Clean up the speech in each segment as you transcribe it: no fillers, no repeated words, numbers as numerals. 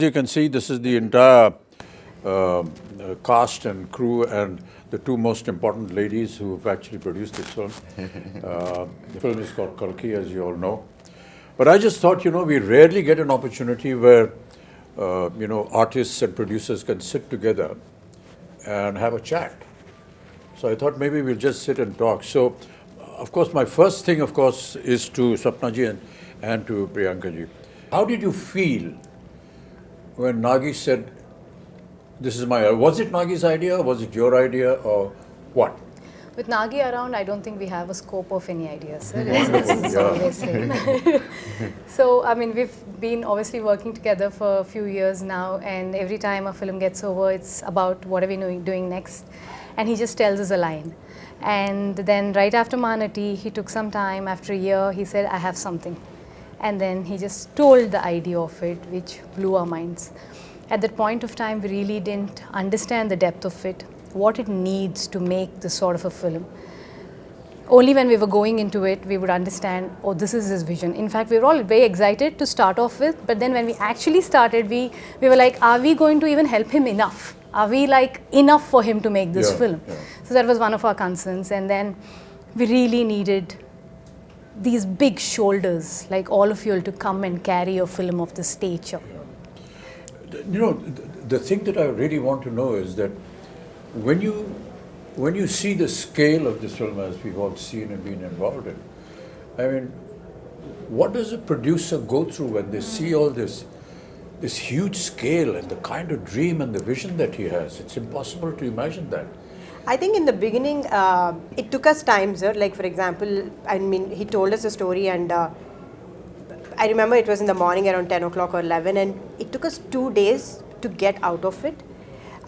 You can see this is the entire cast and crew and the two most important ladies who have actually produced this film. The film is called Talkies, as you all know. But I just thought, we rarely get an opportunity where, artists and producers can sit together and have a chat. So I thought maybe we'll just sit and talk. So, of course, my first thing, is to Sapna ji and to Priyanka ji. How did you feel when Nagi said, this is was it Nagi's idea, was it your idea, or what? With Nagi around, I don't think we have a scope of any ideas, sir. It's always him. So, we've been obviously working together for a few years now, and every time a film gets over, it's about what are we doing next. And he just tells us a line. And then right after Manati, he took some time, after a year, he said, I have something. And then he just told the idea of it, which blew our minds. At that point of time, we really didn't understand the depth of it, what it needs to make this sort of a film. Only when we were going into it, we would understand, oh, this is his vision. In fact, we were all very excited to start off with, but then when we actually started, we were like, are we going to even help him enough? Are we enough for him to make this film? Yeah. So that was one of our concerns. And then we really needed these big shoulders, like all of you, to come and carry a film of this stature. Yeah. The thing that I really want to know is that when you see the scale of this film, as we've all seen and been involved in, what does a producer go through when they see all this huge scale and the kind of dream and the vision that he has? It's impossible to imagine that. I think in the beginning, it took us time, sir. Like, for example, he told us a story, and I remember it was in the morning around 10 o'clock or 11, and it took us 2 days to get out of it.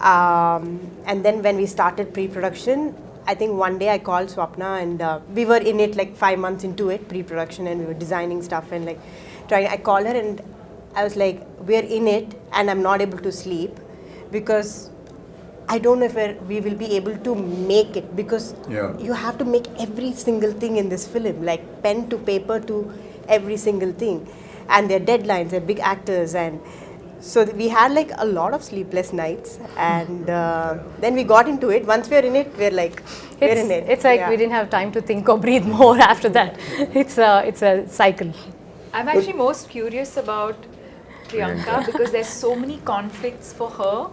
And then when we started pre-production, I think one day I called Swapna, and we were in it like 5 months into it, pre-production, and we were designing stuff and trying. I called her and I was like, we're in it, and I'm not able to sleep because I don't know if we will be able to make it, because you have to make every single thing in this film, like pen to paper to every single thing. And their deadlines, they're big actors. And so we had a lot of sleepless nights. And then we got into it. Once we're in it, we're in it. It's like we didn't have time to think or breathe more after that. It's a cycle. I'm actually most curious about Priyanka because there's so many conflicts for her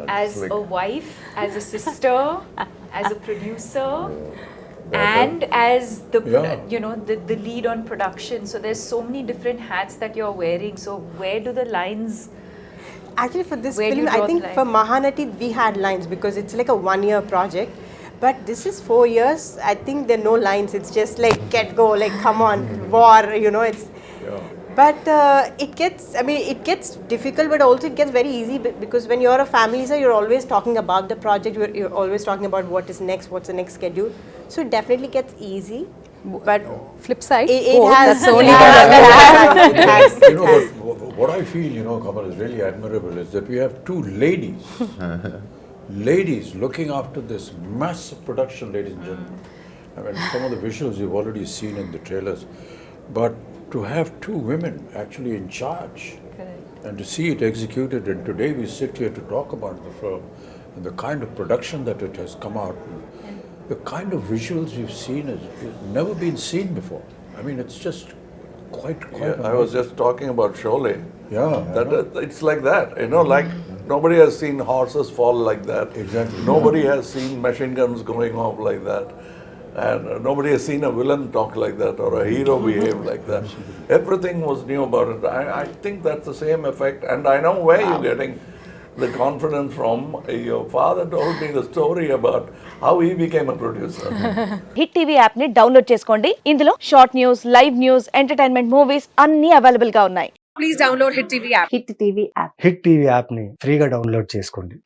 as a wife, as a sister, as a producer, and as the lead on production. So there's so many different hats that you're wearing. So where do the lines? Actually, for this film, I think for Mahanati we had lines because it's like a 1-year project. But this is 4 years. I think there are no lines. It's just get go, come on, war. It's. Yeah. But it gets difficult, but also it gets very easy because when you're a family, sir, you're always talking about the project. You're always talking about what is next, what's the next schedule. So it definitely gets easy. But flip side, it has. What I feel, Kamal, is really admirable is that we have two ladies, ladies looking after this massive production, ladies and gentlemen. Some of the visuals you've already seen in the trailers, but to have two women actually in charge. Correct. And to see it executed, and today we sit here to talk about the film and the kind of production that it has come out, the kind of visuals we've seen has never been seen before. It's just quite amazing. I was just talking about Sholay. It's like that, like nobody has seen horses fall like that. Exactly. Nobody has seen machine guns going off like that. And nobody has seen a villain talk like that or a hero behave like that. Everything was new about it. I think that's the same effect. And I know where you're getting the confidence from. Your father told me the story about how he became a producer. Hit TV app ని download చేసుకోండి. ఇందులో short news, live news, entertainment movies అన్ని available గా ఉన్నాయి. Please download Hit TV app. Hit TV app. Hit TV app ని ఫ్రీగా download చేసుకోండి.